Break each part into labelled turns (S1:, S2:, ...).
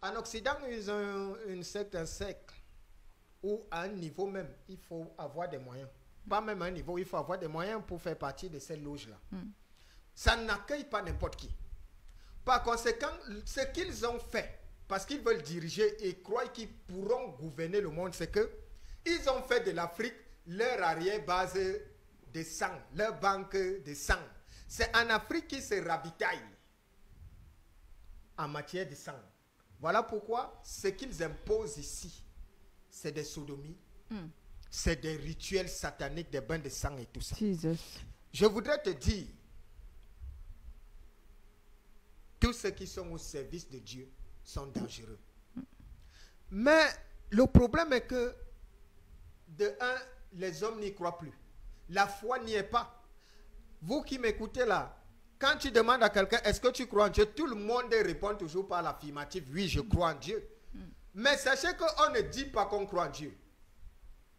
S1: En Occident, ils ont un certain siècle où, à un niveau même, il faut avoir des moyens. Pas même à un niveau, il faut avoir des moyens pour faire partie de ces loges-là. Ça n'accueille pas n'importe qui. Par conséquent, ce qu'ils ont fait, parce qu'ils veulent diriger et croient qu'ils pourront gouverner le monde, c'est que ils ont fait de l'Afrique leur arrière-base de sang, leur banque de sang. C'est en Afrique qu'ils se ravitaillent en matière de sang. Voilà pourquoi ce qu'ils imposent ici, c'est des sodomies, c'est des rituels sataniques, des bains de sang et tout ça.
S2: Jesus.
S1: Je voudrais te dire, tous ceux qui sont au service de Dieu sont dangereux. Mais le problème est que, de un, les hommes n'y croient plus. La foi n'y est pas. Vous qui m'écoutez là, quand tu demandes à quelqu'un, est-ce que tu crois en Dieu? Tout le monde répond toujours par l'affirmative, oui, je crois en Dieu. Mais sachez qu'on ne dit pas qu'on croit en Dieu.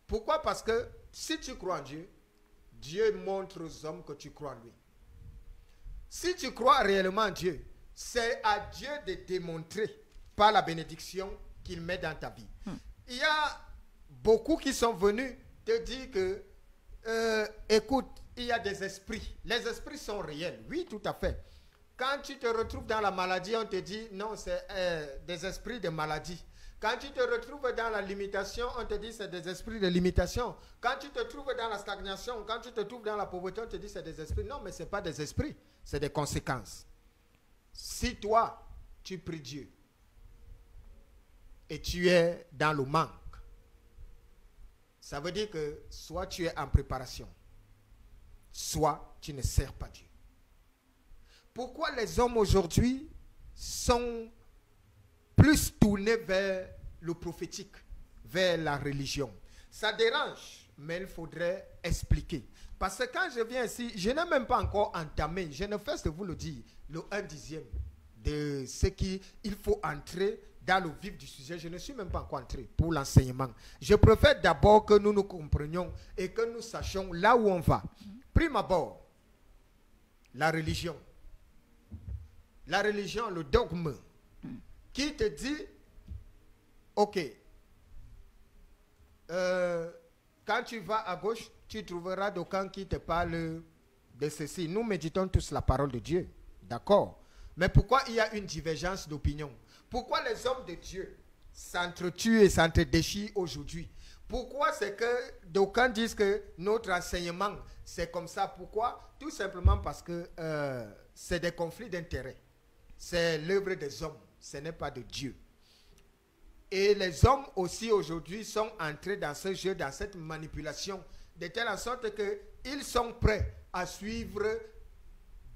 S1: Pourquoi? Parce que si tu crois en Dieu, Dieu montre aux hommes que tu crois en lui. Si tu crois réellement en Dieu, c'est à Dieu de démontrer par la bénédiction qu'il met dans ta vie. Il y a beaucoup qui sont venus te dire que, écoute, il y a des esprits. Les esprits sont réels. Oui, tout à fait. Quand tu te retrouves dans la maladie, on te dit, non, c'est des esprits de maladie. Quand tu te retrouves dans la limitation, on te dit c'est des esprits de limitation. Quand tu te trouves dans la stagnation, quand tu te trouves dans la pauvreté, on te dit c'est des esprits. Non, mais ce n'est pas des esprits, c'est des conséquences. Si toi, tu pries Dieu et tu es dans le manque, ça veut dire que soit tu es en préparation, soit tu ne sers pas Dieu. Pourquoi les hommes aujourd'hui sont plus tournés vers le prophétique, vers la religion? Ça dérange, mais il faudrait expliquer. Parce que quand je viens ici, je n'ai même pas encore entamé, je ne fais que vous le dire, le 1/10 de ce qu'il faut entrer dans le vif du sujet. Je ne suis même pas encore entré pour l'enseignement. Je préfère d'abord que nous nous comprenions et que nous sachions là où on va. Prime abord, la religion. La religion, le dogme, qui te dit, ok, quand tu vas à gauche, tu trouveras d'aucuns qui te parlent de ceci. Nous méditons tous la parole de Dieu, d'accord? Mais pourquoi il y a une divergence d'opinion? Pourquoi les hommes de Dieu s'entretuent et s'entredéchirent aujourd'hui? Pourquoi c'est que d'aucuns disent que notre enseignement, c'est comme ça? Pourquoi? Tout simplement parce que c'est des conflits d'intérêts. C'est l'œuvre des hommes, ce n'est pas de Dieu. Et les hommes aussi aujourd'hui sont entrés dans ce jeu, dans cette manipulation, de telle en sorte qu'ils sont prêts à suivre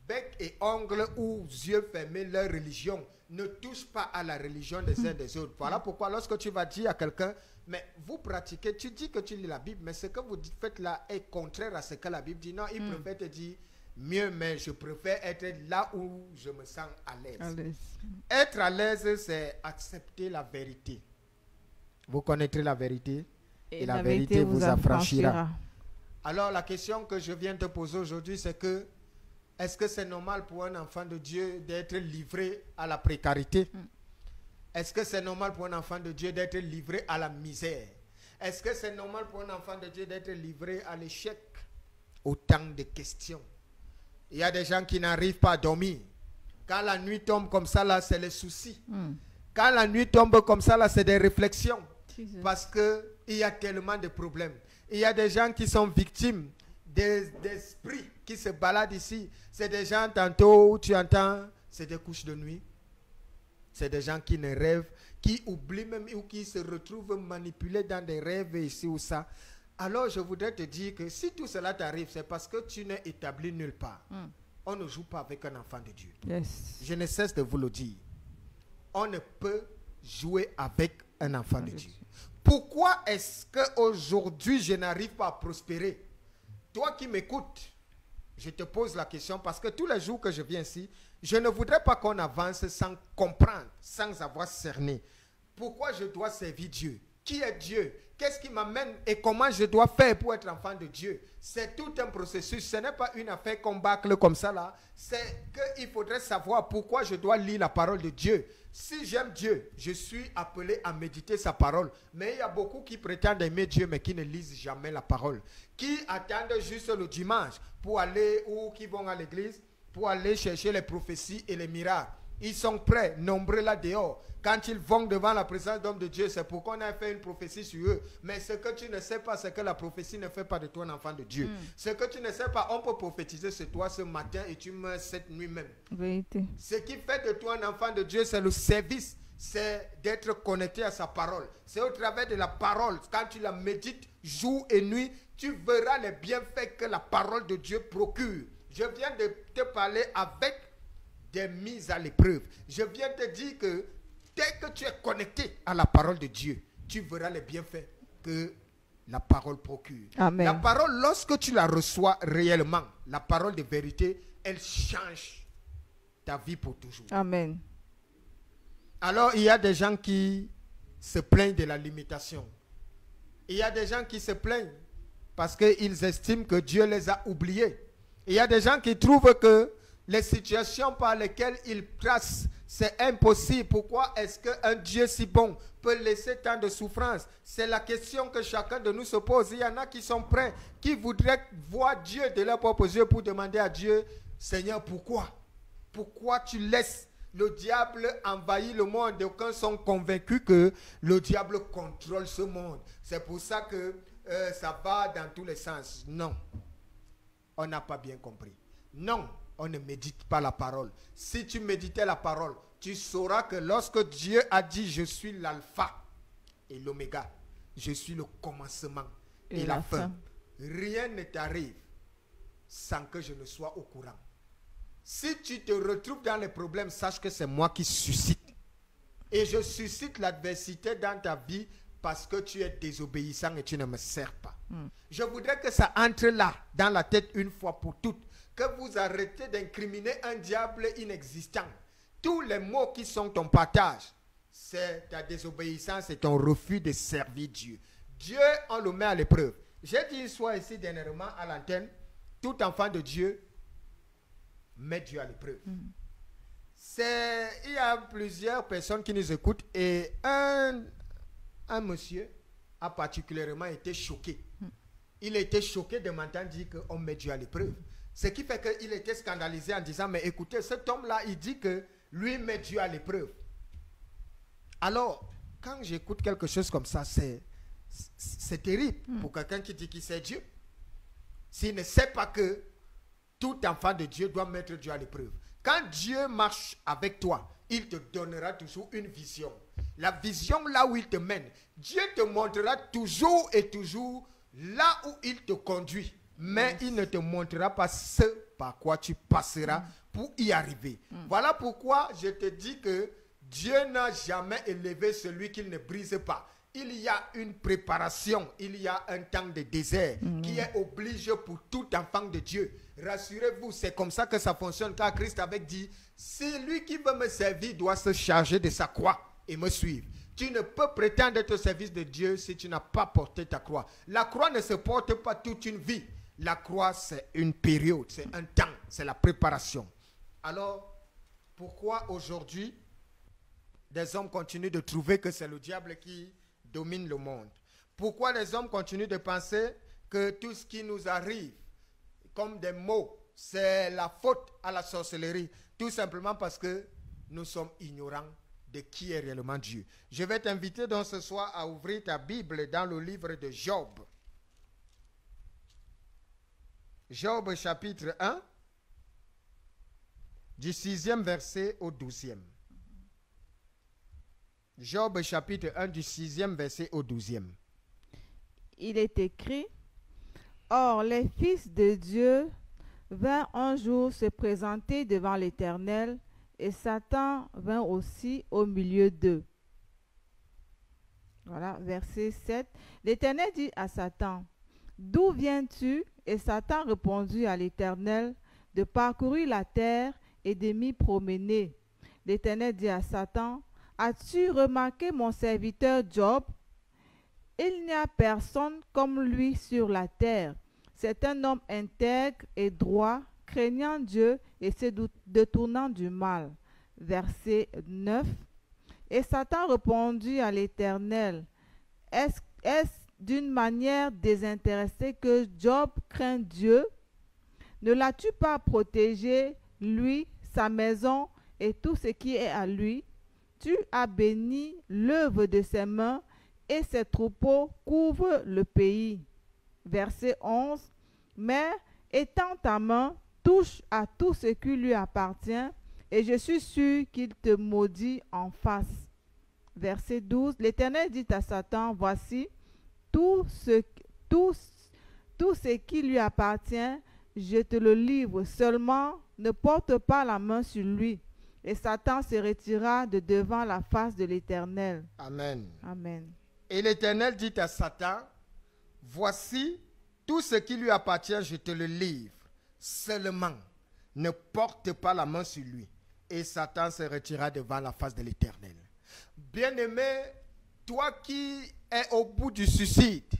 S1: bec et ongles ou yeux fermés leur religion. Ne touche pas à la religion des uns des autres. Voilà pourquoi lorsque tu vas dire à quelqu'un, mais vous pratiquez, tu dis que tu lis la Bible, mais ce que vous faites là est contraire à ce que la Bible dit. Non, il préfère te dire, mieux, mais je préfère être là où je me sens à l'aise. Être à l'aise, c'est accepter la vérité. Vous connaîtrez la vérité et la vérité vous affranchira. Alors la question que je viens de te poser aujourd'hui, c'est que est-ce que c'est normal pour un enfant de Dieu d'être livré à la précarité? Est-ce que c'est normal pour un enfant de Dieu d'être livré à la misère? Est-ce que c'est normal pour un enfant de Dieu d'être livré à l'échec? Autant de questions. Il y a des gens qui n'arrivent pas à dormir. Quand la nuit tombe comme ça, là, c'est les soucis. Quand la nuit tombe comme ça, là, c'est des réflexions. Parce qu'il y a tellement de problèmes. Il y a des gens qui sont victimes d'esprits qui se baladent ici. C'est des gens, tantôt, tu entends, c'est des couches de nuit. C'est des gens qui ne rêvent, qui oublient même ou qui se retrouvent manipulés dans des rêves ici ou ça. Alors, je voudrais te dire que si tout cela t'arrive, c'est parce que tu n'es établi nulle part. On ne joue pas avec un enfant de Dieu. Je ne cesse de vous le dire. On ne peut jouer avec un enfant de Dieu. Pourquoi est-ce qu'aujourd'hui, je n'arrive pas à prospérer? Toi qui m'écoutes, je te pose la question parce que tous les jours que je viens ici, je ne voudrais pas qu'on avance sans comprendre, sans avoir cerné. Pourquoi je dois servir Dieu? Qui est Dieu? Qu'est-ce qui m'amène et comment je dois faire pour être enfant de Dieu? C'est tout un processus. Ce n'est pas une affaire qu'on bâcle comme ça là. C'est qu'il faudrait savoir pourquoi je dois lire la parole de Dieu. Si j'aime Dieu, je suis appelé à méditer sa parole. Mais il y a beaucoup qui prétendent aimer Dieu mais qui ne lisent jamais la parole. Qui attendent juste le dimanche pour aller ou qui vont à l'église pour aller chercher les prophéties et les miracles. Ils sont prêts, nombreux là dehors. Quand ils vont devant la présence d'hommes de Dieu, c'est pour qu'on ait fait une prophétie sur eux. Mais ce que tu ne sais pas, c'est que la prophétie ne fait pas de toi un enfant de Dieu. Ce que tu ne sais pas, on peut prophétiser sur toi ce matin et tu meurs cette nuit même.
S2: Vérité.
S1: Ce qui fait de toi un enfant de Dieu, c'est le service. C'est d'être connecté à sa parole. C'est au travers de la parole. Quand tu la médites jour et nuit, tu verras les bienfaits que la parole de Dieu procure. Je viens de te parler avec des mises à l'épreuve. Je viens te dire que dès que tu es connecté à la parole de Dieu, tu verras les bienfaits que la parole procure.
S2: Amen.
S1: La parole, lorsque tu la reçois réellement, la parole de vérité, elle change ta vie pour toujours.
S2: Amen.
S1: Alors, il y a des gens qui se plaignent de la limitation. Il y a des gens qui se plaignent parce qu'ils estiment que Dieu les a oubliés. Il y a des gens qui trouvent que les situations par lesquelles ils passent, c'est impossible. Pourquoi est-ce qu'un Dieu si bon peut laisser tant de souffrance? C'est la question que chacun de nous se pose. Il y en a qui sont prêts, qui voudraient voir Dieu de leurs propres yeux pour demander à Dieu, Seigneur, pourquoi? Pourquoi tu laisses le diable envahir le monde? D'aucuns sont convaincus que le diable contrôle ce monde. C'est pour ça que ça va dans tous les sens. Non, on n'a pas bien compris. Non, on ne médite pas la parole. Si tu méditais la parole, tu sauras que lorsque Dieu a dit « Je suis l'alpha et l'oméga, je suis le commencement et la fin », rien ne t'arrive sans que je ne sois au courant. Si tu te retrouves dans les problèmes, sache que c'est moi qui suscite. Et je suscite l'adversité dans ta vie parce que tu es désobéissant et tu ne me sers pas. Je voudrais que ça entre là, dans la tête une fois pour toutes. Que vous arrêtez d'incriminer un diable inexistant. Tous les mots qui sont ton partage, c'est ta désobéissance et ton refus de servir Dieu. Dieu, on le met à l'épreuve. J'ai dit une fois ici dernièrement à l'antenne, tout enfant de Dieu met Dieu à l'épreuve. Il y a plusieurs personnes qui nous écoutent et un monsieur a particulièrement été choqué. Il a été choqué de m'entendre dire qu'on met Dieu à l'épreuve. Ce qui fait qu'il était scandalisé en disant, mais écoutez, cet homme-là, il dit que lui met Dieu à l'épreuve. Alors, quand j'écoute quelque chose comme ça, c'est terrible pour quelqu'un qui dit qu'il sait Dieu. S'il ne sait pas que tout enfant de Dieu doit mettre Dieu à l'épreuve. Quand Dieu marche avec toi, il te donnera toujours une vision. La vision là où il te mène, Dieu te montrera toujours et toujours là où il te conduit. Mais il ne te montrera pas ce par quoi tu passeras pour y arriver. Voilà pourquoi je te dis que Dieu n'a jamais élevé celui qu'il ne brise pas. Il y a une préparation, il y a un temps de désert qui est obligé pour tout enfant de Dieu. Rassurez-vous, c'est comme ça que ça fonctionne, car Christ avait dit, celui qui veut me servir doit se charger de sa croix et me suivre. Tu ne peux prétendre être au service de Dieu si tu n'as pas porté ta croix. La croix ne se porte pas toute une vie. La croix, c'est une période, c'est un temps, c'est la préparation. Alors, pourquoi aujourd'hui, des hommes continuent de trouver que c'est le diable qui domine le monde? Pourquoi les hommes continuent de penser que tout ce qui nous arrive, comme des maux, c'est la faute à la sorcellerie? Tout simplement parce que nous sommes ignorants de qui est réellement Dieu. Je vais t'inviter donc ce soir à ouvrir ta Bible dans le livre de Job. Job chapitre 1, du 6e verset au 12e. Job chapitre 1 du 6e verset au 12e.
S2: Il est écrit, « Or les fils de Dieu vinrent un jour se présenter devant l'Éternel, et Satan vint aussi au milieu d'eux. » Voilà, verset 7. L'Éternel dit à Satan, « D'où viens-tu » Et Satan répondit à l'Éternel, « De parcourir la terre et de m'y promener. » L'Éternel dit à Satan, « As-tu remarqué mon serviteur Job? Il n'y a personne comme lui sur la terre. C'est un homme intègre et droit, craignant Dieu et se détournant du mal. Verset 9. Et Satan répondit à l'Éternel, est-ce d'une manière désintéressée que Job craint Dieu? Ne l'as-tu pas protégé, lui, sa maison et tout ce qui est à lui? Tu as béni l'œuvre de ses mains et ses troupeaux couvrent le pays. Verset 11. Mais étends ta main, touche à tout ce qui lui appartient, et je suis sûr qu'il te maudit en face. Verset 12. L'Éternel dit à Satan, voici, tout ce qui lui appartient, je te le livre, seulement ne porte pas la main sur lui. Et Satan se retira de devant la face de l'Éternel.
S1: Amen.
S2: Amen.
S1: Et l'Éternel dit à Satan, voici, tout ce qui lui appartient, je te le livre. Seulement, ne porte pas la main sur lui. Et Satan se retira devant la face de l'Éternel. Bien-aimé, toi qui es au bout du suicide,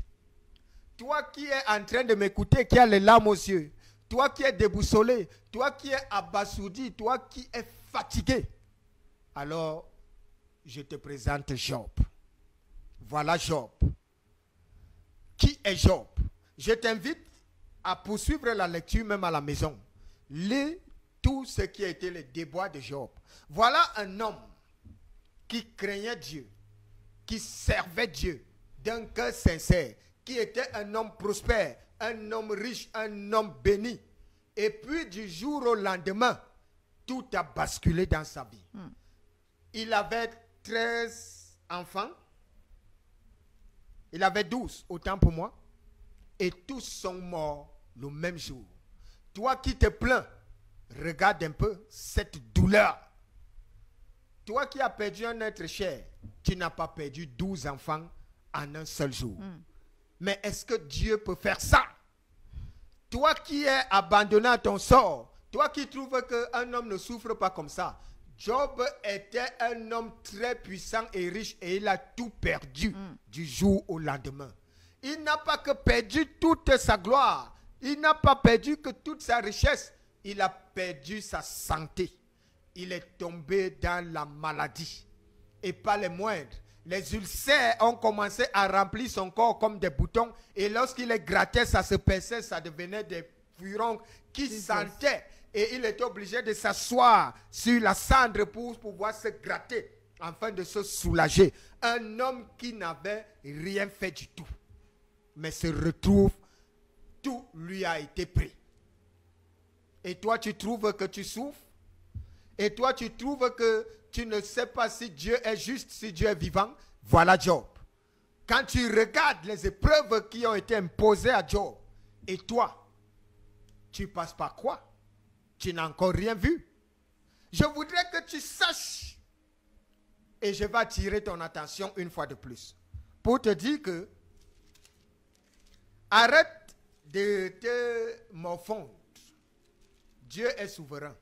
S1: toi qui es en train de m'écouter, qui a les larmes aux yeux, toi qui es déboussolé, toi qui es abasourdi, toi qui es fatigué, alors je te présente Job. Voilà Job. Qui est Job? Je t'invite à poursuivre la lecture même à la maison. Lis tout ce qui a été le déboire de Job. Voilà un homme qui craignait Dieu, qui servait Dieu d'un cœur sincère, qui était un homme prospère, un homme riche, un homme béni. Et puis du jour au lendemain, tout a basculé dans sa vie. Il avait 13 enfants. Il avait 12, autant pour moi. Et tous sont morts le même jour. Toi qui te plains, regarde un peu cette douleur. Toi qui as perdu un être cher, tu n'as pas perdu 12 enfants en un seul jour. Mais est-ce que Dieu peut faire ça? Toi qui es abandonné à ton sort, toi qui trouves qu'un homme ne souffre pas comme ça, Job était un homme très puissant et riche et il a tout perdu du jour au lendemain. Il n'a pas que perdu toute sa gloire, il n'a pas perdu que toute sa richesse, il a perdu sa santé. Il est tombé dans la maladie et pas les moindres. Les ulcères ont commencé à remplir son corps comme des boutons et lorsqu'il les grattait, ça se perçait, ça devenait des furonques qui sentaient. Et il était obligé de s'asseoir sur la cendre pour pouvoir se gratter, afin de se soulager. Un homme qui n'avait rien fait du tout. Mais se retrouve, tout lui a été pris. Et toi, tu trouves que tu souffres? Et toi, tu trouves que tu ne sais pas si Dieu est juste, si Dieu est vivant? Voilà Job. Quand tu regardes les épreuves qui ont été imposées à Job, et toi, tu passes par quoi? Tu n'as encore rien vu. Je voudrais que tu saches, et je vais attirer ton attention une fois de plus, pour te dire que arrête de te morfondre. Dieu est souverain.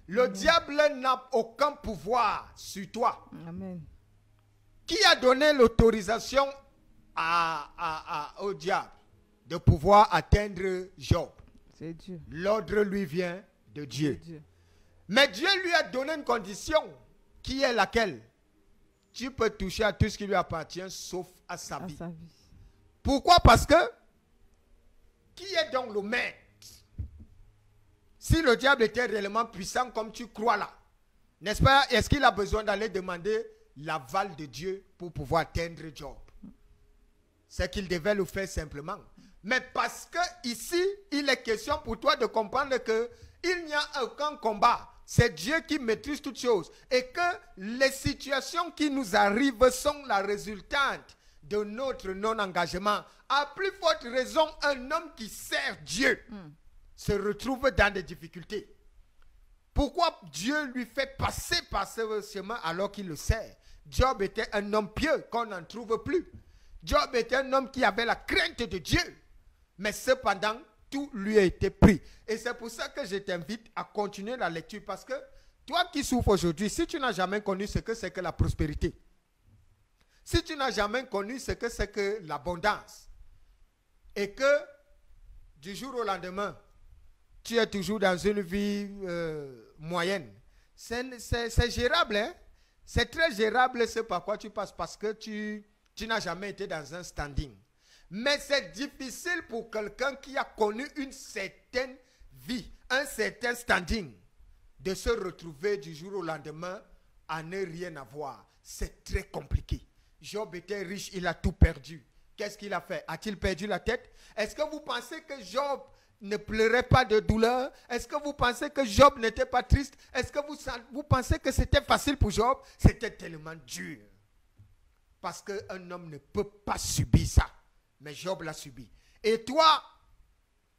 S1: Le diable n'a aucun pouvoir sur toi.
S2: Amen.
S1: Qui a donné l'autorisation au diable de pouvoir atteindre Job?
S2: C'est Dieu.
S1: L'ordre lui vient de Dieu.
S2: Dieu.
S1: Mais Dieu lui a donné une condition qui est laquelle? Tu peux toucher à tout ce qui lui appartient sauf à sa vie. Pourquoi? Parce que qui est donc le maître? Si le diable était réellement puissant comme tu crois là, n'est-ce pas? Est-ce qu'il a besoin d'aller demander l'aval de Dieu pour pouvoir atteindre Job? C'est qu'il devait le faire simplement. Mais parce que ici, il est question pour toi de comprendre que il n'y a aucun combat. C'est Dieu qui maîtrise toutes choses. Et que les situations qui nous arrivent sont la résultante de notre non-engagement. À plus forte raison, un homme qui sert Dieu se retrouve dans des difficultés. Pourquoi Dieu lui fait passer par ce chemin alors qu'il le sert? Job était un homme pieux qu'on n'en trouve plus. Job était un homme qui avait la crainte de Dieu. Mais cependant, tout lui a été pris. Et c'est pour ça que je t'invite à continuer la lecture. Parce que toi qui souffres aujourd'hui, si tu n'as jamais connu ce que c'est que la prospérité, Si tu n'as jamais connu ce que c'est que l'abondance et que du jour au lendemain, tu es toujours dans une vie moyenne, c'est gérable, hein? C'est très gérable ce par quoi tu passes parce que tu n'as jamais été dans un standing. Mais c'est difficile pour quelqu'un qui a connu une certaine vie, un certain standing, de se retrouver du jour au lendemain à ne rien avoir. C'est très compliqué. Job était riche, il a tout perdu. Qu'est-ce qu'il a fait? A-t-il perdu la tête? Est-ce que vous pensez que Job ne pleurait pas de douleur? Est-ce que vous pensez que Job n'était pas triste? Est-ce que vous pensez que c'était facile pour Job? C'était tellement dur. Parce qu'un homme ne peut pas subir ça. Mais Job l'a subi. Et toi,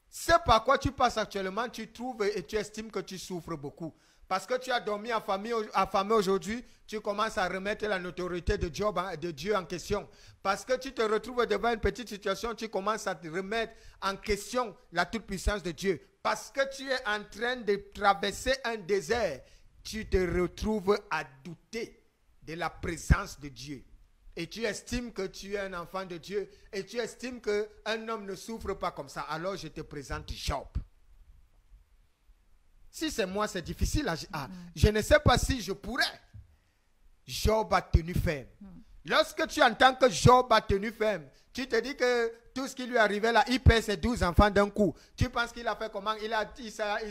S1: ce par quoi tu passes actuellement, tu trouves et tu estimes que tu souffres beaucoup. Parce que tu as dormi affamé aujourd'hui, tu commences à remettre la notoriété de Dieu en question. Parce que tu te retrouves devant une petite situation, tu commences à te remettre en question la toute-puissance de Dieu. Parce que tu es en train de traverser un désert, tu te retrouves à douter de la présence de Dieu. Et tu estimes que tu es un enfant de Dieu et tu estimes qu'un homme ne souffre pas comme ça. Alors je te présente Job. Si c'est moi, c'est difficile. Je ne sais pas si je pourrais. Job a tenu ferme. Lorsque tu entends que Job a tenu ferme, tu te dis que tout ce qui lui arrivait là, il perd ses 12 enfants d'un coup. Tu penses qu'il a fait comment? Il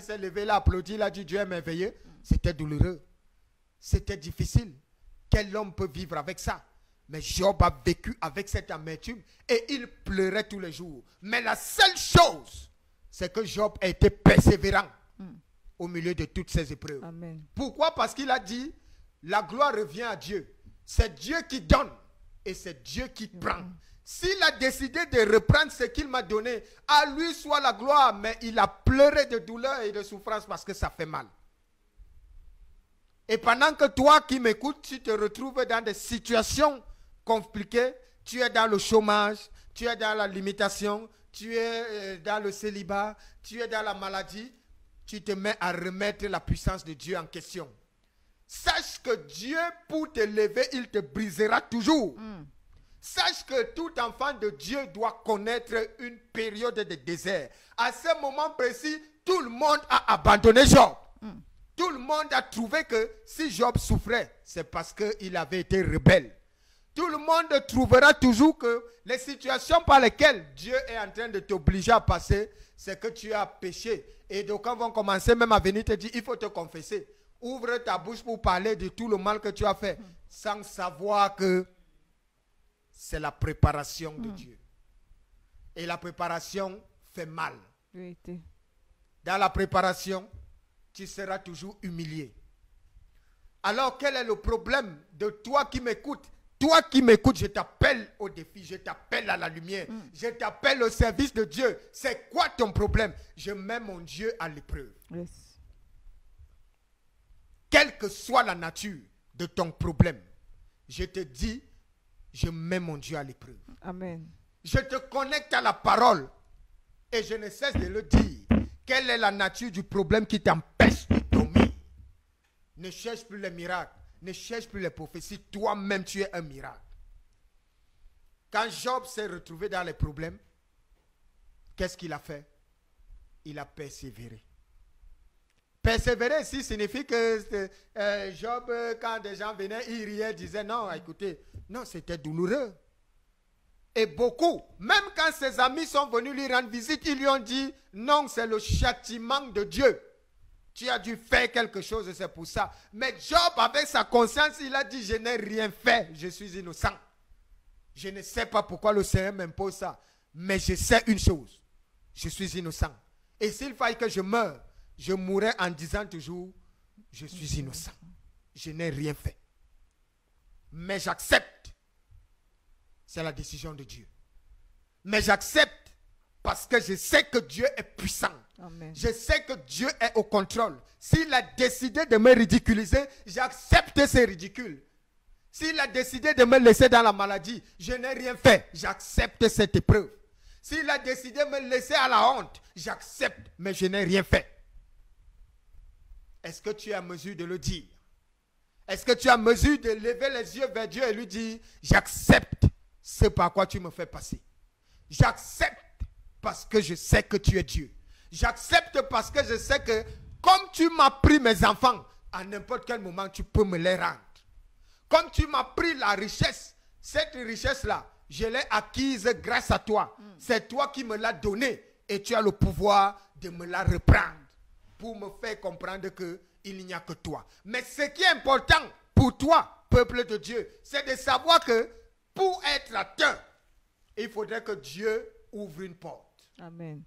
S1: s'est levé là, applaudi, il a dit Dieu est merveilleux. C'était douloureux. C'était difficile. Quel homme peut vivre avec ça? Mais Job a vécu avec cette amertume et il pleurait tous les jours. Mais la seule chose, c'est que Job a été persévérant au milieu de toutes ces épreuves.
S2: Amen.
S1: Pourquoi? Parce qu'il a dit, la gloire revient à Dieu. C'est Dieu qui donne et c'est Dieu qui prend. S'il a décidé de reprendre ce qu'il m'a donné, à lui soit la gloire, mais il a pleuré de douleur et de souffrance parce que ça fait mal. Et pendant que toi qui m'écoutes, tu te retrouves dans des situations compliquées, tu es dans le chômage, tu es dans la limitation, tu es dans le célibat, tu es dans la maladie, tu te mets à remettre la puissance de Dieu en question. Sache que Dieu, pour te lever, il te brisera toujours. Sache que tout enfant de Dieu doit connaître une période de désert. À ce moment précis, tout le monde a abandonné Job. Tout le monde a trouvé que si Job souffrait, c'est parce qu'il avait été rebelle. Tout le monde trouvera toujours que les situations par lesquelles Dieu est en train de t'obliger à passer, c'est que tu as péché. Et donc, quand vont commencer même à venir te dire, il faut te confesser. Ouvre ta bouche pour parler de tout le mal que tu as fait, sans savoir que c'est la préparation de Dieu. Et la préparation fait mal.
S2: Vérité.
S1: Dans la préparation, tu seras toujours humilié. Alors, quel est le problème de toi qui m'écoutes? Toi qui m'écoutes, je t'appelle au défi, je t'appelle à la lumière, je t'appelle au service de Dieu. C'est quoi ton problème? Je mets mon Dieu à l'épreuve.
S2: Yes.
S1: Quelle que soit la nature de ton problème, je te dis, je mets mon Dieu à l'épreuve.
S2: Amen.
S1: Je te connecte à la parole et je ne cesse de le dire. Quelle est la nature du problème qui t'empêche de dormir? Ne cherche plus les miracles. Ne cherche plus les prophéties. Toi-même, tu es un miracle. Quand Job s'est retrouvé dans les problèmes, qu'est-ce qu'il a fait? Il a persévéré. Persévérer ici signifie que Job, quand des gens venaient, il riait, disait non, écoutez, non, c'était douloureux. Et beaucoup, même quand ses amis sont venus lui rendre visite, ils lui ont dit, non, c'est le châtiment de Dieu. Tu as dû faire quelque chose, c'est pour ça. Mais Job, avec sa conscience, il a dit, je n'ai rien fait, je suis innocent. Je ne sais pas pourquoi le Seigneur m'impose ça, mais je sais une chose, je suis innocent. Et s'il faille que je meure, je mourrai en disant toujours, je suis innocent. Je n'ai rien fait. Mais j'accepte. C'est la décision de Dieu. Mais j'accepte parce que je sais que Dieu est puissant.
S2: Amen.
S1: Je sais que Dieu est au contrôle. S'il a décidé de me ridiculiser, j'accepte ces ridicules. S'il a décidé de me laisser dans la maladie, je n'ai rien fait. J'accepte cette épreuve. S'il a décidé de me laisser à la honte, j'accepte, mais je n'ai rien fait. Est-ce que tu es à mesure de le dire? Est-ce que tu as mesure de lever les yeux vers Dieu et lui dire, j'accepte ce par quoi tu me fais passer. J'accepte parce que je sais que tu es Dieu. J'accepte parce que je sais que comme tu m'as pris mes enfants, à n'importe quel moment tu peux me les rendre. Comme tu m'as pris la richesse, cette richesse-là, je l'ai acquise grâce à toi. C'est toi qui me l'as donnée et tu as le pouvoir de me la reprendre pour me faire comprendre qu'il n'y a que toi. Mais ce qui est important pour toi, peuple de Dieu, c'est de savoir que pour être atteint, il faudrait que Dieu ouvre une porte.
S2: Amen.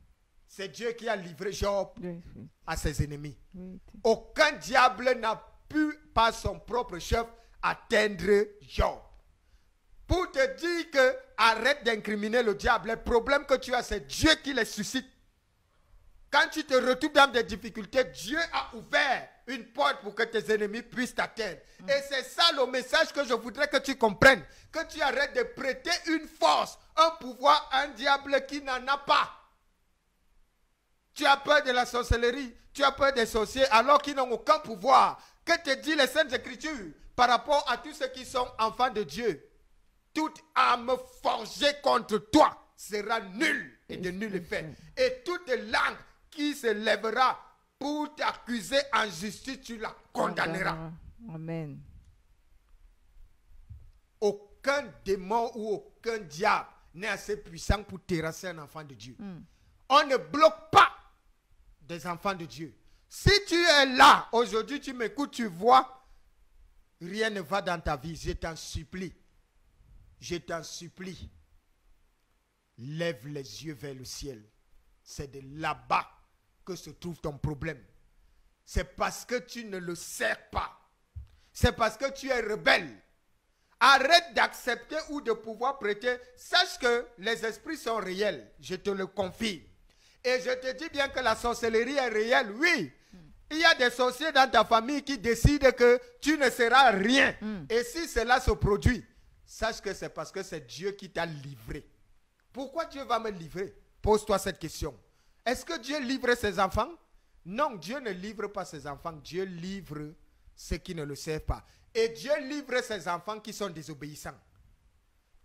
S1: C'est Dieu qui a livré Job
S2: Oui.
S1: à ses ennemis.
S2: Oui.
S1: Aucun diable n'a pu, par son propre chef, atteindre Job. Pour te dire que arrête d'incriminer le diable, le problème que tu as, c'est Dieu qui les suscite. Quand tu te retrouves dans des difficultés, Dieu a ouvert une porte pour que tes ennemis puissent t'atteindre. Et c'est ça le message que je voudrais que tu comprennes. Que tu arrêtes de prêter une force, un pouvoir à un diable qui n'en a pas. Tu as peur de la sorcellerie, tu as peur des sorciers alors qu'ils n'ont aucun pouvoir. Que te dit les Saintes Écritures par rapport à tous ceux qui sont enfants de Dieu? Toute arme forgée contre toi sera nulle et de nul effet. Et toute langue qui se lèvera pour t'accuser en justice, tu la condamneras.
S2: Amen.
S1: Aucun démon ou aucun diable n'est assez puissant pour terrasser un enfant de Dieu. On ne bloque pas des enfants de Dieu. Si tu es là, aujourd'hui tu m'écoutes, tu vois, rien ne va dans ta vie, je t'en supplie. Je t'en supplie. Lève les yeux vers le ciel. C'est de là-bas que se trouve ton problème. C'est parce que tu ne le sers pas. C'est parce que tu es rebelle. Arrête d'accepter ou de pouvoir prêter. Sache que les esprits sont réels. Je te le confie. Et je te dis bien que la sorcellerie est réelle. Oui. Il y a des sorciers dans ta famille qui décident que tu ne seras rien. Et si cela se produit, sache que c'est parce que c'est Dieu qui t'a livré. Pourquoi Dieu va me livrer? Pose-toi cette question. Est-ce que Dieu livre ses enfants? Non, Dieu ne livre pas ses enfants. Dieu livre ceux qui ne le servent pas. Et Dieu livre ses enfants qui sont désobéissants.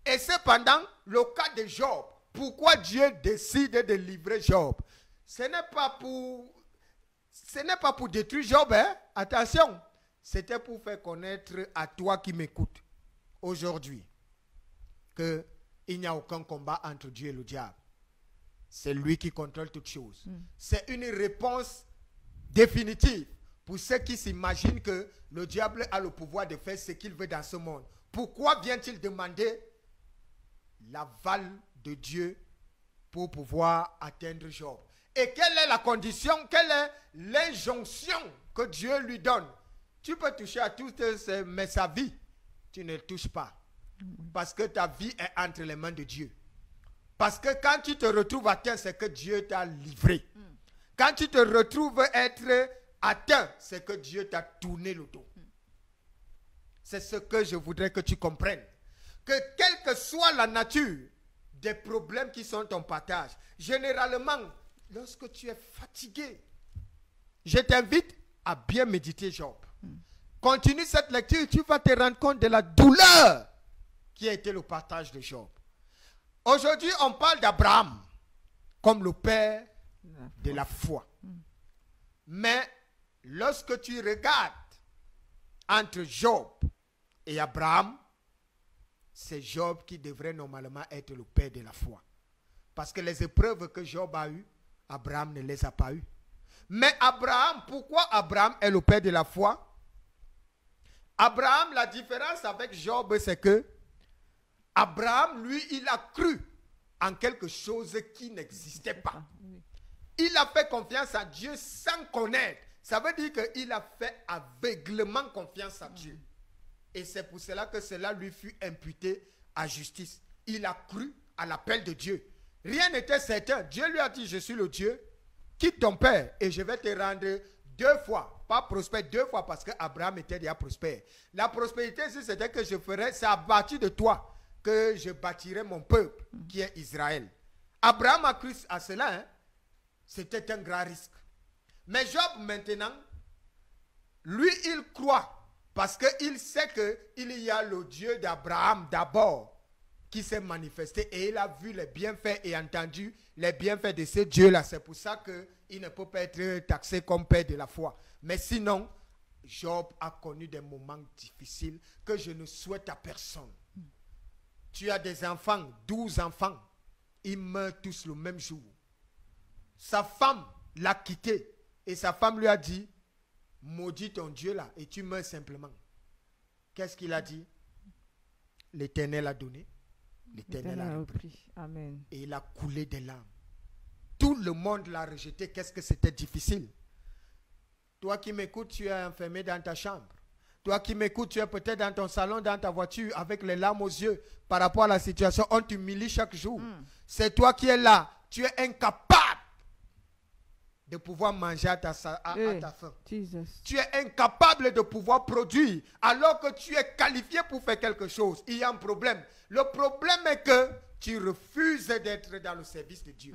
S1: Et cependant, le cas de Job, pourquoi Dieu décide de livrer Job? Ce n'est pas pour détruire Job, hein? Attention. C'était pour faire connaître à toi qui m'écoutes aujourd'hui qu'il n'y a aucun combat entre Dieu et le diable. C'est lui qui contrôle toutes choses. C'est une réponse définitive pour ceux qui s'imaginent que le diable a le pouvoir de faire ce qu'il veut dans ce monde. Pourquoi vient-il demander l'aval de Dieu pour pouvoir atteindre Job? Et quelle est la condition, quelle est l'injonction que Dieu lui donne? Tu peux toucher à tout, mais sa vie, tu ne le touches pas. Parce que ta vie est entre les mains de Dieu. Parce que quand tu te retrouves atteint, c'est que Dieu t'a livré. Quand tu te retrouves être atteint, c'est que Dieu t'a tourné le dos. C'est ce que je voudrais que tu comprennes. Que quelle que soit la nature des problèmes qui sont ton partage, généralement, lorsque tu es fatigué, je t'invite à bien méditer Job. Continue cette lecture, tu vas te rendre compte de la douleur qui a été le partage de Job. Aujourd'hui, on parle d'Abraham comme le père de la foi. Mais lorsque tu regardes entre Job et Abraham, c'est Job qui devrait normalement être le père de la foi. Parce que les épreuves que Job a eues, Abraham ne les a pas eues. Mais Abraham, pourquoi Abraham est le père de la foi? Abraham, la différence avec Job, c'est que Abraham, lui, il a cru en quelque chose qui n'existait pas. Il a fait confiance à Dieu sans connaître. Ça veut dire qu'il a fait aveuglement confiance à Dieu. Et c'est pour cela que cela lui fut imputé à justice. Il a cru à l'appel de Dieu. Rien n'était certain. Dieu lui a dit, je suis le Dieu, quitte ton père et je vais te rendre 2 fois. Pas prospère 2 fois parce qu'Abraham était déjà prospère. La prospérité, c'était que je ferais, c'est à partir de toi que je bâtirai mon peuple qui est Israël. Abraham a cru à cela. Hein? C'était un grand risque. Mais Job maintenant, lui, il croit Parce qu'il sait qu'il y a le Dieu d'Abraham d'abord qui s'est manifesté et il a vu les bienfaits et entendu les bienfaits de ce Dieu-là. C'est pour ça qu'il ne peut pas être taxé comme père de la foi. Mais sinon, Job a connu des moments difficiles que je ne souhaite à personne. Tu as des enfants, 12 enfants. Ils meurent tous le même jour. Sa femme l'a quitté et sa femme lui a dit, maudis ton Dieu là et tu meurs simplement. Qu'est-ce qu'il a dit? L'Éternel a donné, l'Éternel a repris.
S2: Amen.
S1: Et il a coulé des larmes. Tout le monde l'a rejeté. Qu'est-ce que c'était difficile? Toi qui m'écoutes, tu es enfermé dans ta chambre. Toi qui m'écoutes, tu es peut-être dans ton salon, dans ta voiture, avec les larmes aux yeux par rapport à la situation. On t'humilie chaque jour. C'est toi qui es là. Tu es incapable de pouvoir manger à ta faim.
S2: Jesus.
S1: Tu es incapable de pouvoir produire alors que tu es qualifié pour faire quelque chose. Il y a un problème. Le problème est que tu refuses d'être dans le service de Dieu.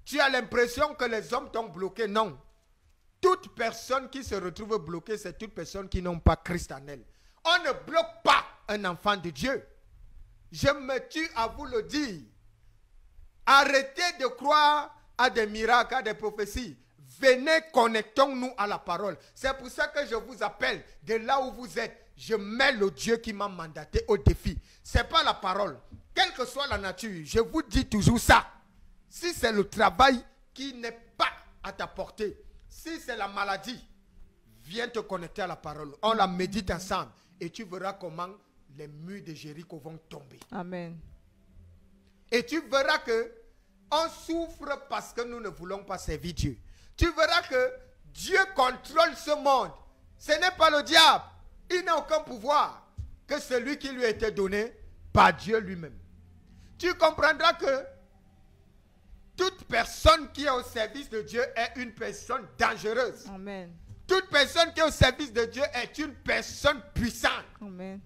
S1: Tu as l'impression que les hommes t'ont bloqué. Non. Toute personne qui se retrouve bloquée, c'est toute personne qui n'a pas Christ en elle. On ne bloque pas un enfant de Dieu. Je me tue à vous le dire. Arrêtez de croire à des miracles, à des prophéties. Venez, connectons-nous à la parole. C'est pour ça que je vous appelle de là où vous êtes. Je mets le Dieu qui m'a mandaté au défi. Ce n'est pas la parole. Quelle que soit la nature, je vous dis toujours ça. Si c'est le travail qui n'est pas à ta portée, si c'est la maladie, viens te connecter à la parole. On la médite ensemble et tu verras comment les murs de Jéricho vont tomber.
S2: Amen.
S1: Et tu verras que on souffre parce que nous ne voulons pas servir Dieu. Tu verras que Dieu contrôle ce monde. Ce n'est pas le diable. Il n'a aucun pouvoir que celui qui lui a été donné par Dieu lui-même. Tu comprendras que toute personne qui est au service de Dieu est une personne dangereuse.
S2: Amen.
S1: Toute personne qui est au service de Dieu est une personne puissante.
S2: Amen.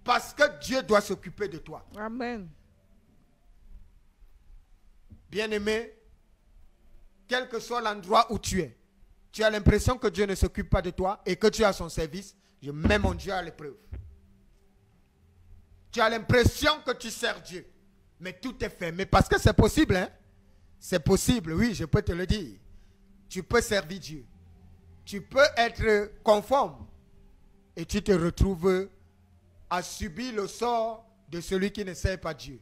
S1: Parce que Dieu doit s'occuper de toi.
S2: Amen.
S1: Bien-aimé, quel que soit l'endroit où tu es, tu as l'impression que Dieu ne s'occupe pas de toi et que tu as son service, je mets mon Dieu à l'épreuve. Tu as l'impression que tu sers Dieu, mais tout est fermé parce que c'est possible, hein? C'est possible, oui, je peux te le dire. Tu peux servir Dieu. Tu peux être conforme et tu te retrouves à subir le sort de celui qui ne sert pas Dieu.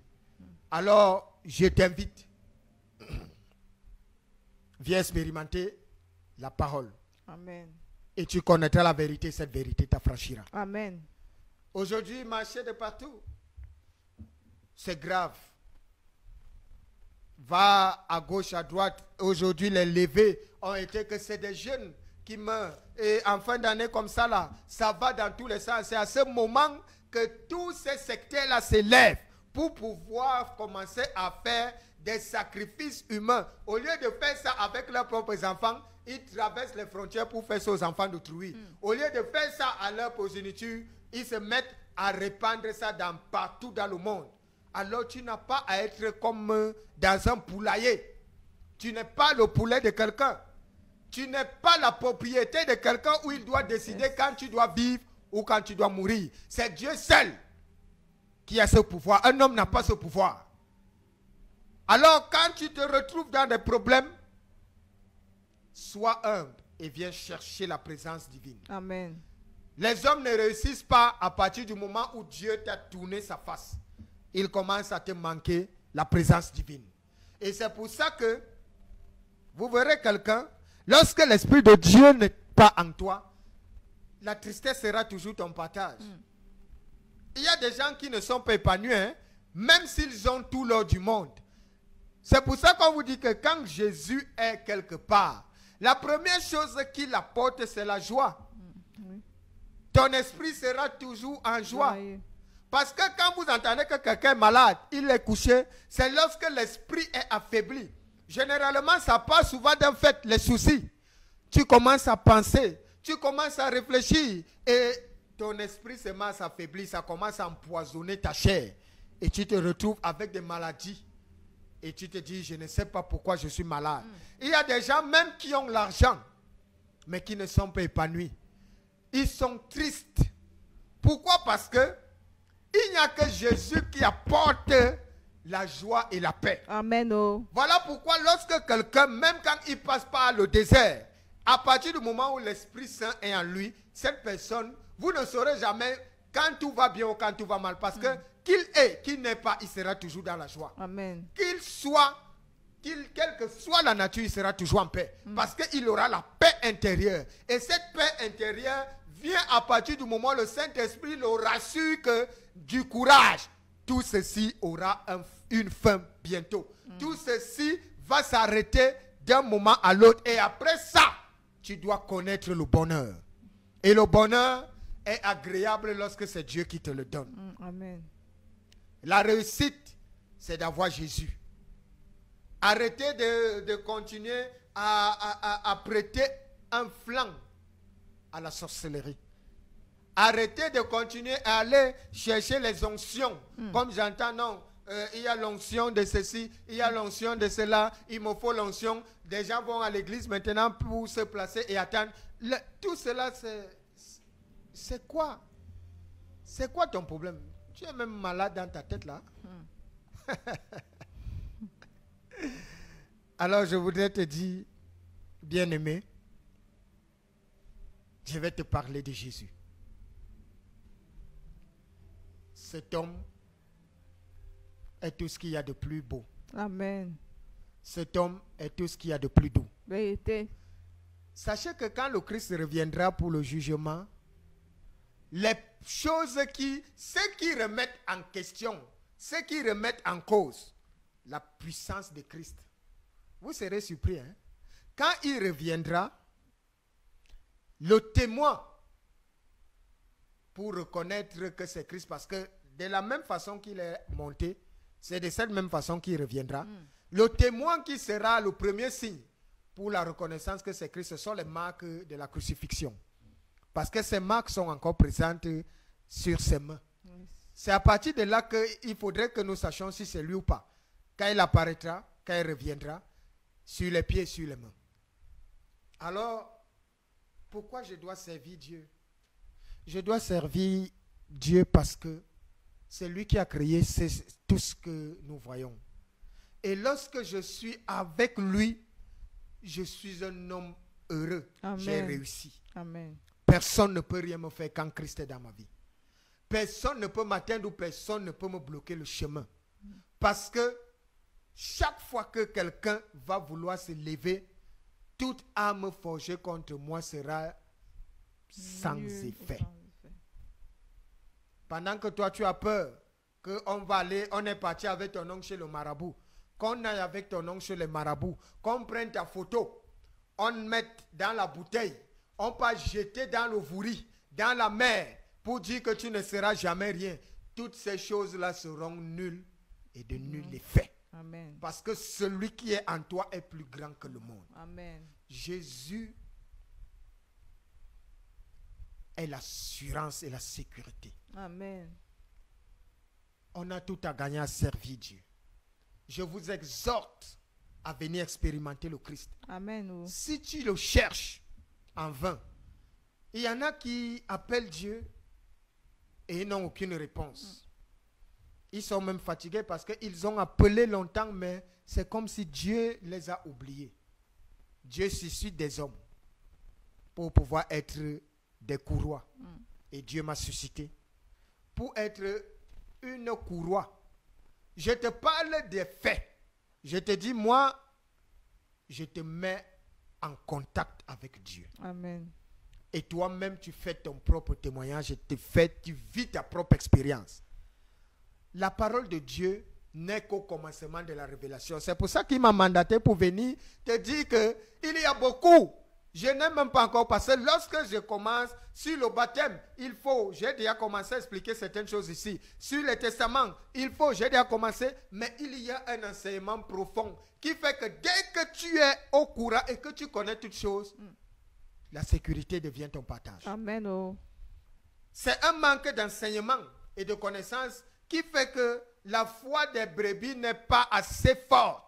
S1: Alors, je t'invite. Viens expérimenter la parole.
S2: Amen.
S1: Et tu connaîtras la vérité, cette vérité t'affranchira.
S2: Amen.
S1: Aujourd'hui, marcher de partout, c'est grave. Va à gauche, à droite. Aujourd'hui, les levées ont été que c'est des jeunes qui meurent. Et en fin d'année comme ça, là, ça va dans tous les sens. C'est à ce moment que tous ces secteurs-là s'élèvent pour pouvoir commencer à faire des sacrifices humains. Au lieu de faire ça avec leurs propres enfants, ils traversent les frontières pour faire ça aux enfants d'autrui. Au lieu de faire ça à leur progéniture, ils se mettent à répandre ça partout dans le monde. Alors tu n'as pas à être comme dans un poulailler. Tu n'es pas le poulet de quelqu'un. Tu n'es pas la propriété de quelqu'un où il doit décider quand tu dois vivre ou quand tu dois mourir. C'est Dieu seul qui a ce pouvoir. Un homme n'a pas ce pouvoir. Alors quand tu te retrouves dans des problèmes, sois humble et viens chercher la présence divine.
S2: Amen.
S1: Les hommes ne réussissent pas à partir du moment où Dieu t'a tourné sa face. Il commence à te manquer la présence divine. Et c'est pour ça que vous verrez quelqu'un, lorsque l'Esprit de Dieu n'est pas en toi, la tristesse sera toujours ton partage. Il y a des gens qui ne sont pas épanouis, hein, même s'ils ont tout l'or du monde. C'est pour ça qu'on vous dit que quand Jésus est quelque part, la première chose qu'il apporte, c'est la joie. Ton esprit sera toujours en joie. Parce que quand vous entendez que quelqu'un est malade, il est couché, c'est lorsque l'esprit est affaibli. Généralement, ça passe souvent d'un fait, les soucis. Tu commences à penser, tu commences à réfléchir et ton esprit se met à s'affaiblir, ça commence à empoisonner ta chair. Et tu te retrouves avec des maladies. Et tu te dis, je ne sais pas pourquoi je suis malade. Il y a des gens même qui ont l'argent, mais qui ne sont pas épanouis. ils sont tristes. Pourquoi? Parce que il n'y a que Jésus qui apporte la joie et la paix.
S2: Amen. Oh.
S1: Voilà pourquoi lorsque quelqu'un, même quand il passe par le désert, à partir du moment où l'Esprit Saint est en lui, cette personne, vous ne saurez jamais quand tout va bien ou quand tout va mal. Parce que qu'il est, qu'il n'est pas, il sera toujours dans la joie.
S2: Amen.
S1: Qu'il soit, quelle que soit la nature, il sera toujours en paix. Parce qu'il aura la paix intérieure. Et cette paix intérieure vient à partir du moment où le Saint-Esprit le rassure que du courage, tout ceci aura une fin bientôt. Tout ceci va s'arrêter d'un moment à l'autre. Et après ça, tu dois connaître le bonheur. Et le bonheur est agréable lorsque c'est Dieu qui te le donne.
S2: Amen.
S1: La réussite, c'est d'avoir Jésus. Arrêtez de continuer à prêter un flanc à la sorcellerie. Arrêtez de continuer à aller chercher les onctions. Comme j'entends, non, il y a l'onction de ceci, il y a l'onction de cela, il me faut l'onction. Des gens vont à l'église maintenant pour se placer et attendre. Tout cela, c'est quoi? C'est quoi ton problème? Tu es même malade dans ta tête là. Alors je voudrais te dire, bien-aimé, je vais te parler de Jésus. Cet homme est tout ce qu'il y a de plus beau.
S2: Amen.
S1: Cet homme est tout ce qu'il y a de plus doux.
S2: Vérité.
S1: Sachez que quand le Christ reviendra pour le jugement, les choses ceux qui remettent en question, ceux qui remettent en cause la puissance de Christ, vous serez surpris. Hein? Quand il reviendra, le témoin pour reconnaître que c'est Christ, parce que de la même façon qu'il est monté, c'est de cette même façon qu'il reviendra. Le témoin qui sera le premier signe pour la reconnaissance que c'est Christ, ce sont les marques de la crucifixion. Parce que ces marques sont encore présentes sur ses mains. C'est à partir de là qu'il faudrait que nous sachions si c'est lui ou pas. Quand il apparaîtra, quand il reviendra, sur les pieds et sur les mains. Alors, pourquoi je dois servir Dieu? Je dois servir Dieu parce que c'est lui qui a créé tout ce que nous voyons. Et lorsque je suis avec lui, je suis un homme heureux.
S2: Amen.
S1: J'ai réussi.
S2: Amen.
S1: Personne ne peut rien me faire quand Christ est dans ma vie. Personne ne peut m'atteindre ou personne ne peut me bloquer le chemin. Parce que chaque fois que quelqu'un va vouloir se lever, toute arme forgée contre moi sera sans effet. Pendant que toi tu as peur, qu'on va aller, on est parti avec ton oncle chez le marabout, qu'on aille avec ton oncle chez le marabout, qu'on prenne ta photo, on mette dans la bouteille, on va jeter dans le vouri, dans la mer, pour dire que tu ne seras jamais rien. Toutes ces choses-là seront nulles et de nul effet.
S2: Amen.
S1: Parce que celui qui est en toi est plus grand que le monde.
S2: Amen.
S1: Jésus est l'assurance et la sécurité.
S2: Amen.
S1: On a tout à gagner à servir Dieu. Je vous exhorte à venir expérimenter le Christ.
S2: Amen. Oh.
S1: Si tu le cherches en vain, il y en a qui appellent Dieu et ils n'ont aucune réponse. Ils sont même fatigués parce qu'ils ont appelé longtemps, mais c'est comme si Dieu les a oubliés. Dieu suscite des hommes pour pouvoir être des courroies. Et Dieu m'a suscité pour être une courroie. Je te parle des faits. Je te dis, moi, je te mets en contact avec Dieu.
S2: Amen.
S1: Et toi-même, tu fais ton propre témoignage, tu vis ta propre expérience. La parole de Dieu n'est qu'au commencement de la révélation. C'est pour ça qu'il m'a mandaté pour venir te dire qu'il y a beaucoup. Je n'ai même pas encore passé. Lorsque je commence sur le baptême, j'ai déjà commencé à expliquer certaines choses ici. Sur le testament, j'ai déjà commencé, mais il y a un enseignement profond qui fait que dès que tu es au courant et que tu connais toutes choses, la sécurité devient ton partage.
S2: Amen. Oh.
S1: C'est un manque d'enseignement et de connaissances qui fait que la foi des brebis n'est pas assez forte.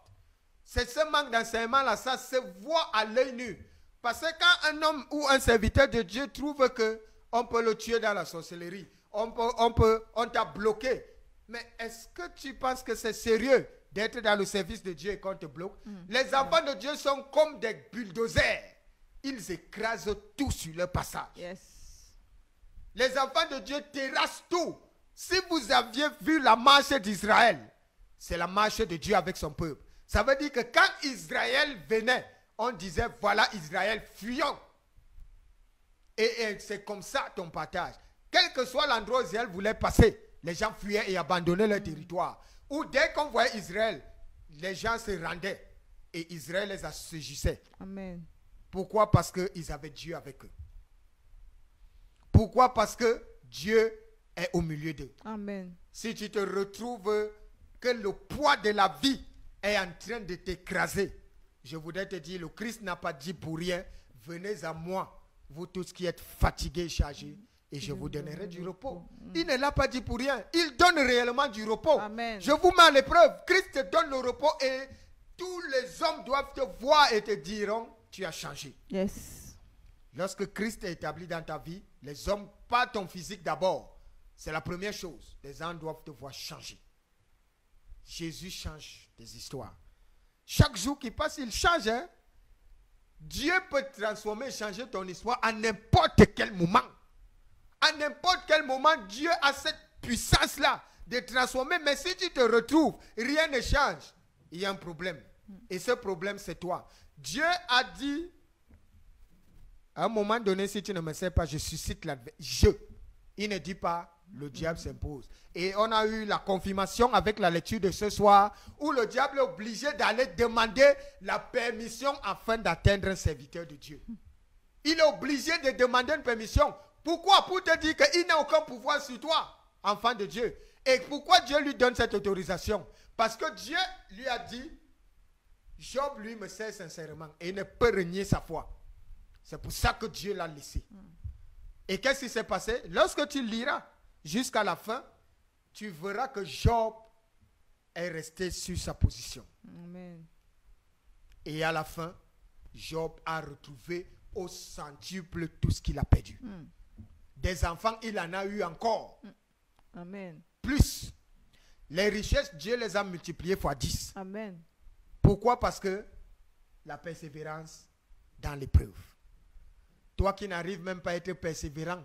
S1: C'est ce manque d'enseignement-là, ça se voit à l'œil nu. Parce que quand un homme ou un serviteur de Dieu trouve que on peut le tuer dans la sorcellerie, on t'a bloqué. Mais est-ce que tu penses que c'est sérieux d'être dans le service de Dieu et qu'on te bloque? Les enfants de Dieu sont comme des bulldozers. Ils écrasent tout sur leur passage.
S2: Yes.
S1: Les enfants de Dieu terrassent tout. Si vous aviez vu la marche d'Israël, c'est la marche de Dieu avec son peuple. Ça veut dire que quand Israël venait, on disait, voilà Israël fuyant. Et c'est comme ça ton partage. Quel que soit l'endroit où Israël voulait passer, les gens fuyaient et abandonnaient leur territoire. Ou dès qu'on voyait Israël, les gens se rendaient et Israël les assujettissait.
S2: Amen.
S1: Pourquoi? Parce qu'ils avaient Dieu avec eux. Pourquoi? Parce que Dieu est au milieu d'eux.
S2: Amen.
S1: Si tu te retrouves que le poids de la vie est en train de t'écraser, je voudrais te dire, le Christ n'a pas dit pour rien, venez à moi, vous tous qui êtes fatigués et chargés, et je vous donnerai du repos. Il ne l'a pas dit pour rien. Il donne réellement du repos.
S2: Amen.
S1: Je vous mets à l'épreuve. Christ te donne le repos et tous les hommes doivent te voir et te diront, tu as changé.
S2: Yes.
S1: Lorsque Christ est établi dans ta vie, les hommes, pas ton physique d'abord. C'est la première chose. Les gens doivent te voir changer. Jésus change des histoires. Chaque jour qui passe, il change. Hein? Dieu peut transformer et changer ton histoire à n'importe quel moment. À n'importe quel moment, Dieu a cette puissance-là de transformer. Mais si tu te retrouves, rien ne change. Il y a un problème. Et ce problème, c'est toi. Dieu a dit, à un moment donné, si tu ne me sais pas, je suscite l'adversaire. Il ne dit pas, le diable s'impose. Et on a eu la confirmation avec la lecture de ce soir, où le diable est obligé d'aller demander la permission afin d'atteindre un serviteur de Dieu. Il est obligé de demander une permission. Pourquoi? Pour te dire qu'il n'a aucun pouvoir sur toi, enfant de Dieu. Et pourquoi Dieu lui donne cette autorisation? Parce que Dieu lui a dit, Job, lui, me sert sincèrement et il ne peut renier sa foi. C'est pour ça que Dieu l'a laissé. Et qu'est-ce qui s'est passé? Lorsque tu liras jusqu'à la fin, tu verras que Job est resté sur sa position.
S2: Amen.
S1: Et à la fin, Job a retrouvé au centuple tout ce qu'il a perdu. Des enfants, il en a eu encore.
S2: Amen.
S1: Plus. Les richesses, Dieu les a multipliées fois 10.
S2: Amen.
S1: Pourquoi? Parce que la persévérance dans l'épreuve. Toi qui n'arrives même pas à être persévérant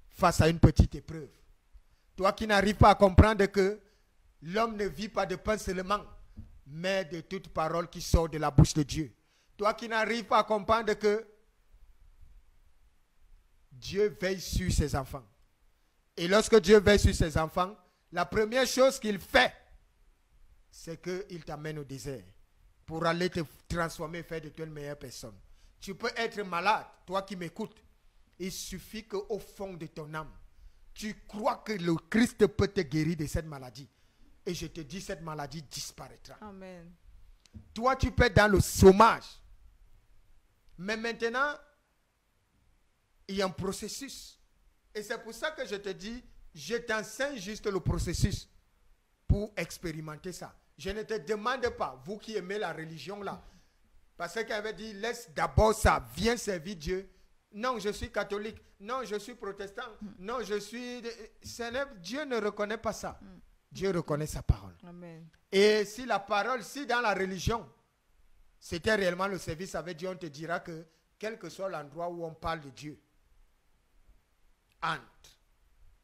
S1: face à une petite épreuve. Toi qui n'arrives pas à comprendre que l'homme ne vit pas de pain seulement, mais de toute parole qui sort de la bouche de Dieu. Toi qui n'arrives pas à comprendre que Dieu veille sur ses enfants. Et lorsque Dieu veille sur ses enfants, la première chose qu'il fait, c'est qu'il t'amène au désert pour aller te transformer et faire de toi une meilleure personne. Tu peux être malade, toi qui m'écoutes. Il suffit qu'au fond de ton âme, tu crois que le Christ peut te guérir de cette maladie. Et je te dis, cette maladie disparaîtra.
S2: Amen.
S1: Toi, tu peux être dans le chômage. Mais maintenant, il y a un processus. Et c'est pour ça que je te dis, je t'enseigne juste le processus pour expérimenter ça. Je ne te demande pas, vous qui aimez la religion là, parce qu'elle avait dit, laisse d'abord ça, viens servir Dieu. Non, je suis catholique. Non, je suis protestant. Non, je suis... Dieu ne reconnaît pas ça. Dieu reconnaît sa parole.
S2: Amen.
S1: Et si la parole, si dans la religion, c'était réellement le service avec Dieu, on te dira que quel que soit l'endroit où on parle de Dieu, entre.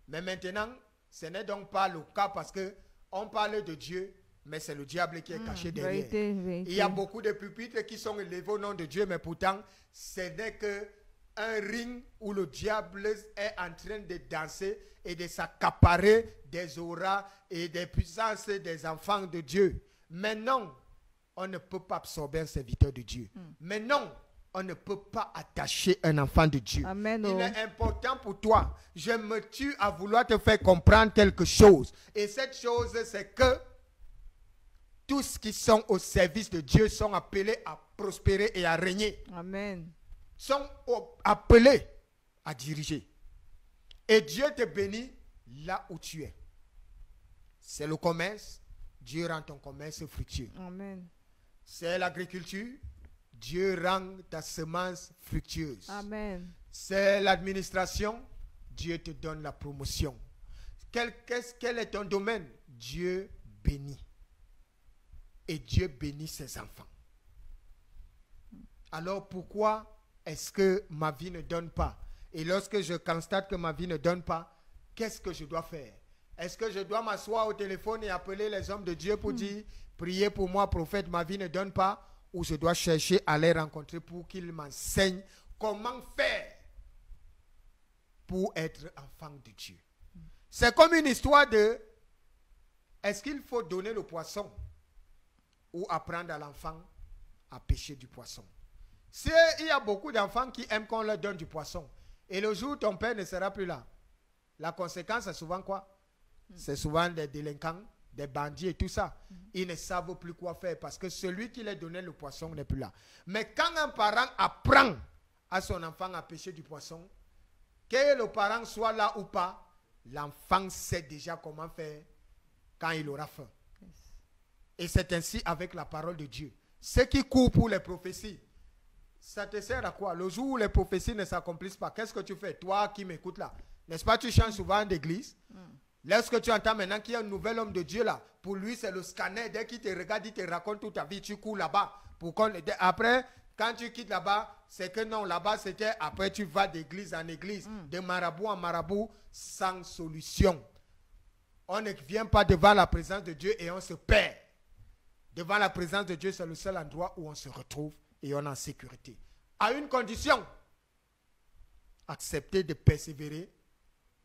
S1: Mais maintenant, ce n'est donc pas le cas parce qu'on parle de Dieu, mais c'est le diable qui est caché derrière.
S2: Vérité.
S1: Il y a beaucoup de pupitres qui sont élevés au nom de Dieu, mais pourtant, ce n'est qu'un ring où le diable est en train de danser et de s'accaparer des auras et des puissances des enfants de Dieu. Mais non, on ne peut pas absorber un serviteur de Dieu. Mais non, on ne peut pas attacher un enfant de Dieu.
S2: Amen.
S1: Il est important pour toi. Je me tue à vouloir te faire comprendre quelque chose. Et cette chose, c'est que tous qui sont au service de Dieu sont appelés à prospérer et à régner.
S2: Amen.
S1: Sont appelés à diriger. Et Dieu te bénit là où tu es. C'est le commerce. Dieu rend ton commerce fructueux.
S2: Amen.
S1: C'est l'agriculture. Dieu rend ta semence fructueuse.
S2: Amen.
S1: C'est l'administration. Dieu te donne la promotion. Quel est ton domaine? Dieu bénit. Et Dieu bénit ses enfants. Alors pourquoi est-ce que ma vie ne donne pas? Et lorsque je constate que ma vie ne donne pas, qu'est-ce que je dois faire? Est-ce que je dois m'asseoir au téléphone et appeler les hommes de Dieu pour dire, priez pour moi, prophète, ma vie ne donne pas? Ou je dois chercher à les rencontrer pour qu'ils m'enseignent comment faire pour être enfant de Dieu? C'est comme une histoire de, est-ce qu'il faut donner le poisson ou apprendre à l'enfant à pêcher du poisson? S'il y a beaucoup d'enfants qui aiment qu'on leur donne du poisson, et le jour où ton père ne sera plus là, la conséquence c'est souvent quoi? C'est souvent des délinquants, des bandits et tout ça. Ils ne savent plus quoi faire parce que celui qui leur donnait le poisson n'est plus là. Mais quand un parent apprend à son enfant à pêcher du poisson, que le parent soit là ou pas, l'enfant sait déjà comment faire quand il aura faim. Et c'est ainsi avec la parole de Dieu. Ceux qui courent pour les prophéties, ça te sert à quoi? Le jour où les prophéties ne s'accomplissent pas, qu'est-ce que tu fais? Toi qui m'écoutes là, n'est-ce pas, tu changes souvent d'église? Lorsque tu entends maintenant qu'il y a un nouvel homme de Dieu là, pour lui c'est le scanner. Dès qu'il te regarde, il te raconte toute ta vie, tu cours là-bas. Après, quand tu quittes là-bas, c'est que non, là-bas c'était, après tu vas d'église en église, de marabout en marabout, sans solution. On ne vient pas devant la présence de Dieu et on se perd. Devant la présence de Dieu, c'est le seul endroit où on se retrouve et on est en sécurité. À une condition, accepter de persévérer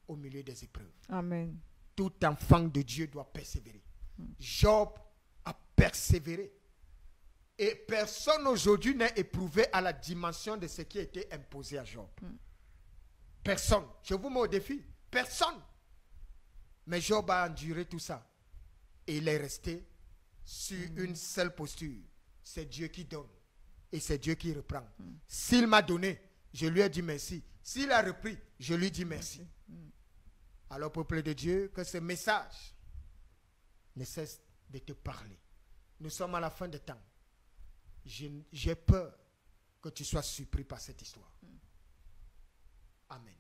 S1: au milieu des épreuves.
S2: Amen.
S1: Tout enfant de Dieu doit persévérer. Job a persévéré. Et personne aujourd'hui n'est éprouvé à la dimension de ce qui a été imposé à Job. Personne. Je vous mets au défi. Personne. Mais Job a enduré tout ça. Et il est resté sur une seule posture. C'est Dieu qui donne. Et c'est Dieu qui reprend. S'il m'a donné, je lui ai dit merci. S'il a repris, je lui dis merci. Alors, peuple de Dieu, que ce message ne cesse de te parler. Nous sommes à la fin des temps. J'ai peur que tu sois surpris par cette histoire. Amen.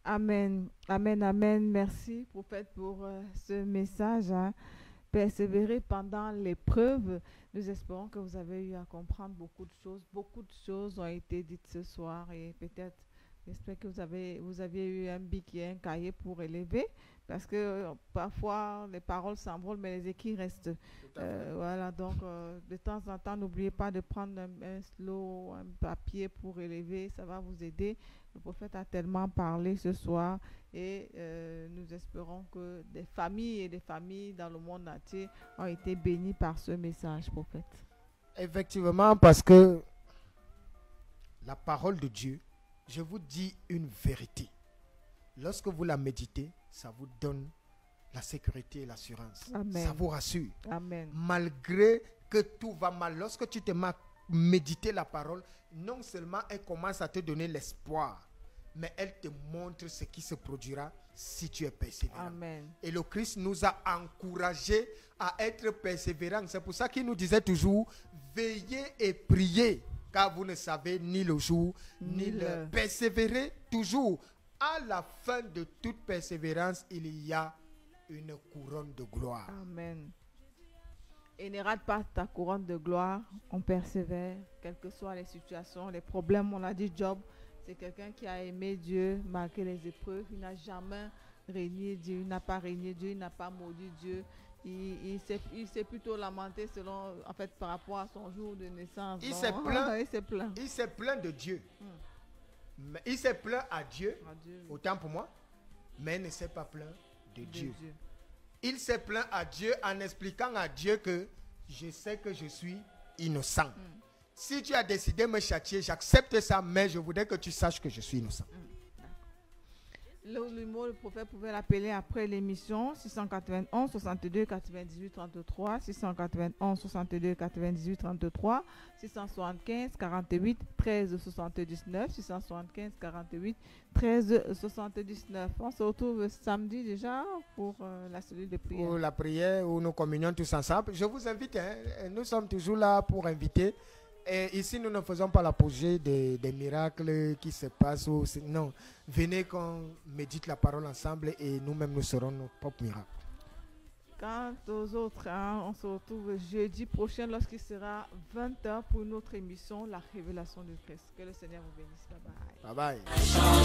S2: Amen. Amen. Amen. Merci, prophète, pour ce message. Persévérer pendant l'épreuve. Nous espérons que vous avez eu à comprendre beaucoup de choses. Beaucoup de choses ont été dites ce soir et peut-être, j'espère que vous aviez eu un bic et un cahier pour élever parce que parfois les paroles s'envolent mais les écrits restent. Voilà, donc de temps en temps, n'oubliez pas de prendre un stylo, un papier pour élever, ça va vous aider. Le prophète a tellement parlé ce soir et nous espérons que des familles dans le monde entier ont été bénies par ce message, prophète.
S1: Effectivement, parce que la parole de Dieu, je vous dis une vérité. Lorsque vous la méditez, ça vous donne la sécurité et l'assurance.
S2: Amen.
S1: Ça vous rassure.
S2: Amen.
S1: Malgré que tout va mal, lorsque tu te mets à méditer la parole, non seulement elle commence à te donner l'espoir, mais elle te montre ce qui se produira si tu es persévérant.
S2: Amen.
S1: Et le Christ nous a encouragés à être persévérants. C'est pour ça qu'il nous disait toujours, veillez et priez, car vous ne savez ni le jour, ni l'heure. Persévérez toujours. À la fin de toute persévérance, il y a une couronne de gloire.
S2: Amen. Et ne rate pas ta couronne de gloire. On persévère, quelles que soient les situations, les problèmes. On a dit Job, c'est quelqu'un qui a aimé Dieu malgré les épreuves. Il n'a jamais régné Dieu, il n'a pas régné Dieu, il n'a pas maudit Dieu. Il s'est plutôt lamenté en fait, par rapport à son jour de naissance.
S1: Il s'est plaint. Il s'est plaint de Dieu. Mais il s'est plaint à Dieu, autant pour moi, mais il ne s'est pas plaint de Dieu. Il s'est plaint à Dieu en expliquant à Dieu que je sais que je suis innocent. Si tu as décidé de me châtier, j'accepte ça, mais je voudrais que tu saches que je suis innocent.
S2: Le mot, le prophète pouvait l'appeler après l'émission 691 62 98 33, 691 62 98 33, 675 48 13 79, 675 48 13 79. On se retrouve samedi déjà pour la cellule de prière.
S1: Pour la prière où nous communions tous ensemble. Je vous invite, nous sommes toujours là pour inviter. Et ici, nous ne faisons pas l'apogée des miracles qui se passent. Non, venez qu'on médite la parole ensemble et nous-mêmes, nous serons nos propres miracles.
S2: Quant aux autres, on se retrouve jeudi prochain lorsqu'il sera 20h pour notre émission La Révélation de Christ. Que le Seigneur vous bénisse. Bye bye.
S1: Bye bye.